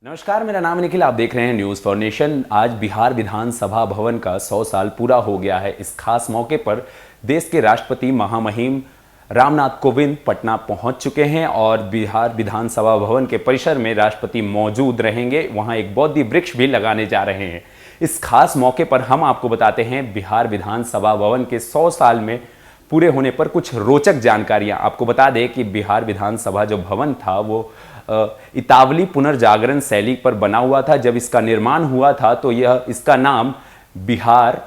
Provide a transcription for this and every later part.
नमस्कार, मेरा नाम है निखिल। आप देख रहे हैं न्यूज़ फॉर नेशन। आज बिहार विधानसभा भवन का 100 साल पूरा हो गया है। इस खास मौके पर देश के राष्ट्रपति महामहिम रामनाथ कोविंद पटना पहुंच चुके हैं और बिहार विधानसभा भवन के परिसर में राष्ट्रपति मौजूद रहेंगे। वहां एक बोधि वृक्ष भी लगाने जा रहे हैं। इस खास मौके पर हम आपको बताते हैं बिहार विधानसभा भवन के 100 साल में पूरे होने पर कुछ रोचक जानकारियां। आपको बता दें कि बिहार विधानसभा जो भवन था वो इतावली पुनर्जागरण शैली पर बना हुआ था। जब इसका निर्माण हुआ था तो इसका नाम बिहार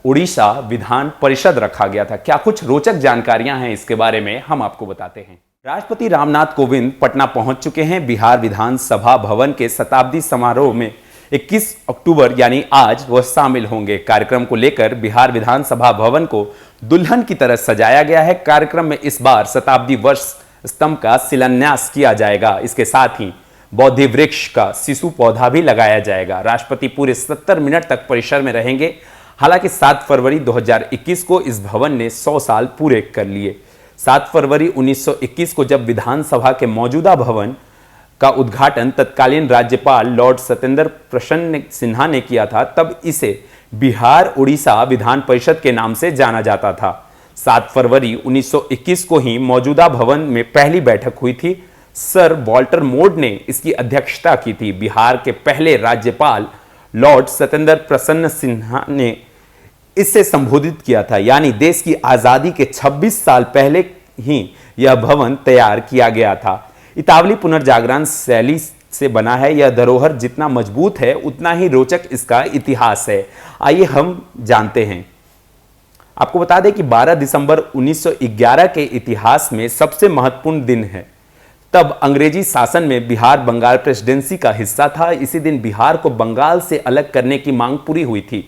उड़ीसा विधान परिषद रखा गया था। क्या कुछ रोचक जानकारियां हैं इसके बारे में हम आपको बताते हैं। राष्ट्रपति रामनाथ कोविंद पटना पहुंच चुके हैं। बिहार विधानसभा भवन के शताब्दी समारोह में 21 अक्टूबर यानी आज वह शामिल होंगे। कार्यक्रम को लेकर बिहार विधानसभा भवन को दुल्हन की तरह सजाया गया है। कार्यक्रम में इस बार शताब्दी वर्ष स्तंभ का शिलान्यास किया जाएगा। इसके साथ ही बोधि वृक्ष का शिशु पौधा भी लगाया जाएगा। राष्ट्रपति पूरे 70 मिनट तक परिसर में रहेंगे। हालांकि 7 फरवरी 2021 को इस भवन ने 100 साल पूरे कर लिए। 7 फरवरी 1921 को जब विधानसभा के मौजूदा भवन का उद्घाटन तत्कालीन राज्यपाल लॉर्ड सत्येंद्र प्रसन्न सिन्हा ने किया था, तब इसे बिहार उड़ीसा विधान परिषद के नाम से जाना जाता था। 7 फरवरी 1921 को ही मौजूदा भवन में पहली बैठक हुई थी। सर वॉल्टर मोड ने इसकी अध्यक्षता की थी। बिहार के पहले राज्यपाल लॉर्ड सत्येंद्र प्रसन्न सिन्हा ने इससे संबोधित किया था। यानी देश की आजादी के 26 साल पहले ही यह भवन तैयार किया गया था। इतावली पुनर्जागरण शैली से बना है। यह धरोहर जितना मजबूत है उतना ही रोचक इसका इतिहास है। आइए हम जानते हैं। आपको बता दें कि 12 दिसंबर 1911 के इतिहास में सबसे महत्वपूर्ण दिन है। तब अंग्रेजी शासन में बिहार बंगाल प्रेसिडेंसी का हिस्सा था। इसी दिन बिहार को बंगाल से अलग करने की मांग पूरी हुई थी।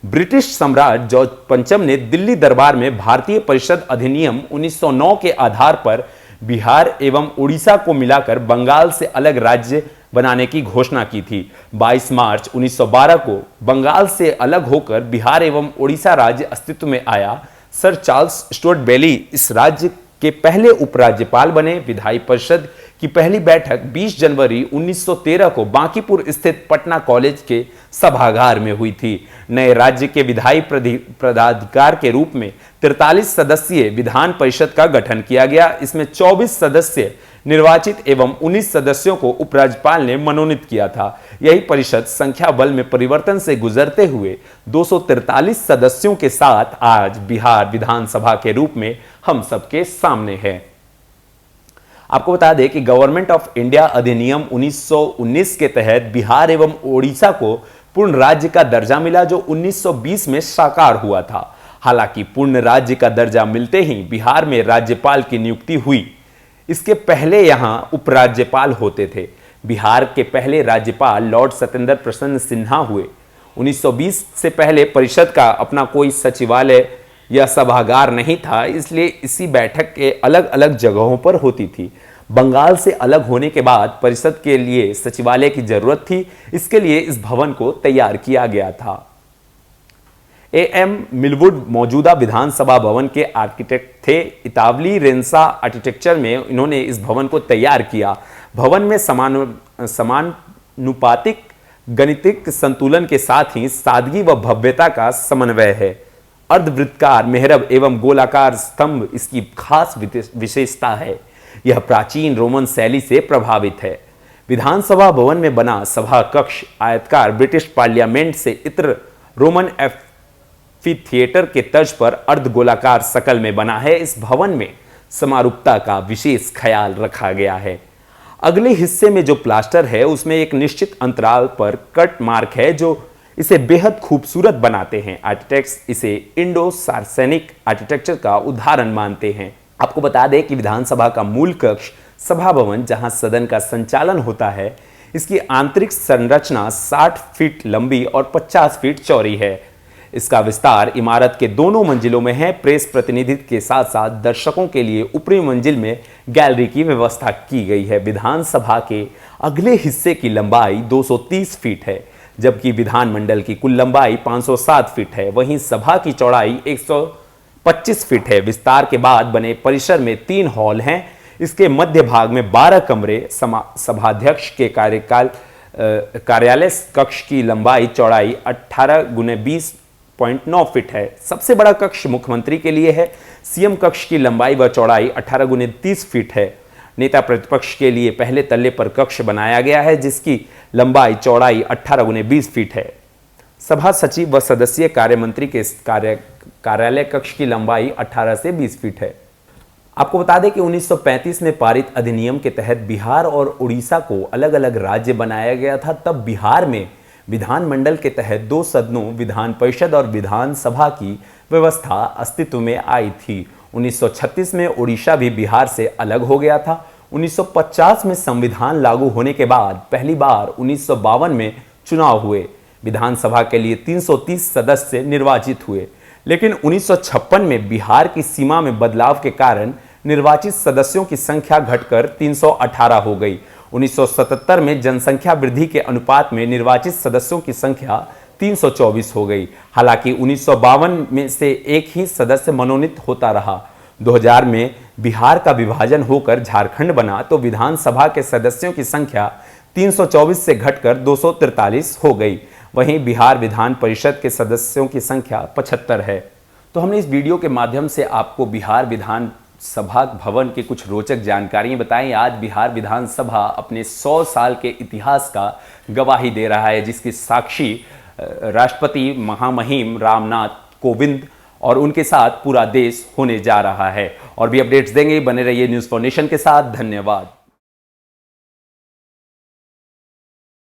ब्रिटिश सम्राट जॉर्ज पंचम ने दिल्ली दरबार में भारतीय परिषद अधिनियम 1909 के आधार पर बिहार एवं उड़ीसा को मिलाकर बंगाल से अलग राज्य बनाने की घोषणा की थी। 22 मार्च 1912 को बंगाल से अलग होकर बिहार एवं उड़ीसा राज्य अस्तित्व में आया। सर चार्ल्स स्टुअर्ट बेली इस राज्य के पहले उपराज्यपाल बने। विधायी परिषद की पहली बैठक 20 जनवरी 1913 को बांकीपुर स्थित पटना कॉलेज के सभागार में हुई थी। नए राज्य के विधायी पदाधिकार के रूप में 43 सदस्यीय विधान परिषद का गठन किया गया। इसमें 24 सदस्य निर्वाचित एवं 19 सदस्यों को उपराज्यपाल ने मनोनीत किया था। यही परिषद संख्या बल में परिवर्तन से गुजरते हुए 243 सदस्यों के साथ आज बिहार विधानसभा के रूप में हम सबके सामने है। आपको बता दें कि गवर्नमेंट ऑफ इंडिया अधिनियम 1919 के तहत बिहार एवं ओडिशा को पूर्ण राज्य का दर्जा मिला, जो 1920 में साकार हुआ था। हालांकि पूर्ण राज्य का दर्जा मिलते ही बिहार में राज्यपाल की नियुक्ति हुई। इसके पहले यहां उपराज्यपाल होते थे। बिहार के पहले राज्यपाल लॉर्ड सत्येंद्र प्रसन्न सिन्हा हुए। 1920 से पहले परिषद का अपना कोई सचिवालय या सभागार नहीं था, इसलिए इसी बैठक के अलग अलग जगहों पर होती थी। बंगाल से अलग होने के बाद परिषद के लिए सचिवालय की जरूरत थी। इसके लिए इस भवन को तैयार किया गया था। A.M. मिलवुड मौजूदा विधानसभा भवन के आर्किटेक्ट थे। इतावली रेनेसां आर्किटेक्चर में इन्होंने इस भवन को तैयार किया। भवन में समानुपातिक गणितिक संतुलन के साथ ही सादगी व भव्यता का समन्वय है। अर्धवृत्ताकार मेहरब एवं गोलाकार स्तंभ इसकी खास विशेषता है। यह प्राचीन रोमन शैली से प्रभावित है। विधानसभा भवन में बना सभा कक्ष आयताकार ब्रिटिश पार्लियामेंट से इतर रोमन थिएटर के तर्ज पर अर्धगोलाकार शकल में बना है। इस भवन में समरूपता का विशेष ख्याल रखा गया है। अगले हिस्से में जो प्लास्टर है उसमें एक निश्चित अंतराल पर कट मार्क है, जो इसे बेहद खूबसूरत बनाते हैं। आर्किटेक्ट्स इसे इंडो सार्सेनिक आर्किटेक्चर का उदाहरण मानते हैं। आपको बता दें कि विधानसभा का मूल कक्ष सभा भवन, जहां सदन का संचालन होता है, इसकी आंतरिक संरचना 60 फीट लंबी और 50 फीट चौड़ी है। इसका विस्तार इमारत के दोनों मंजिलों में है। प्रेस प्रतिनिधित्व के साथ साथ दर्शकों के लिए ऊपरी मंजिल में गैलरी की व्यवस्था की गई है। विधानसभा के अगले हिस्से की लंबाई 230 फीट है, जबकि विधानमंडल की कुल लंबाई 507 फीट है। वहीं सभा की चौड़ाई 125 फीट है। विस्तार के बाद बने परिसर में 3 हॉल हैं। इसके मध्य भाग में 12 कमरे सभाध्यक्ष के कार्यकाल कार्यालय कक्ष की लंबाई चौड़ाई 18 गुने 20.9 फीट है। सबसे बड़ा कक्ष मुख्यमंत्री के लिए है। सीएम कक्ष की लंबाई व चौड़ाई 18 गुने 30 फीट है। नेता प्रतिपक्ष के लिए पहले तल्ले पर कक्ष बनाया गया है, जिसकी लंबाई चौड़ाई 18 गुने 20 फीट है। सभा सचिव व सदस्यीय कार्य मंत्री के कार्यालय कक्ष की लंबाई 18 से 20 फीट है। आपको बता दें कि 1935 में पारित अधिनियम के तहत बिहार और उड़ीसा को अलग अलग राज्य बनाया गया था। तब बिहार में विधानमंडल के तहत 2 सदनों विधान परिषद और विधानसभा की व्यवस्था अस्तित्व में आई थी। 1936 में उड़ीसा भी बिहार से अलग हो गया था। 1950 में संविधान लागू होने के बाद पहली बार 1952 में चुनाव हुए। विधानसभा के लिए 330 सदस्य निर्वाचित हुए, लेकिन 1956 में बिहार की सीमा में बदलाव के कारण निर्वाचित सदस्यों की संख्या घटकर 318 हो गई। 1977 में जनसंख्या वृद्धि के अनुपात में निर्वाचित सदस्यों की संख्या 324 हो गई। हालांकि 1952 में से एक ही सदस्य मनोनीत होता रहा। 2000 में बिहार का विभाजन होकर झारखंड बना तो विधानसभा के सदस्यों की संख्या 324 से घटकर 243 हो गई। वहीं बिहार विधान परिषद के सदस्यों की संख्या 75 है। तो हमने इस वीडियो के माध्यम से आपको बिहार विधान सभा भवन की कुछ रोचक जानकारियां बताई। आज बिहार विधानसभा अपने 100 साल के इतिहास का गवाही दे रहा है, जिसकी साक्षी राष्ट्रपति महामहिम रामनाथ कोविंद और उनके साथ पूरा देश होने जा रहा है। और भी अपडेट्स देंगे, बने रहिए न्यूज़ फॉर नेशन के साथ। धन्यवाद।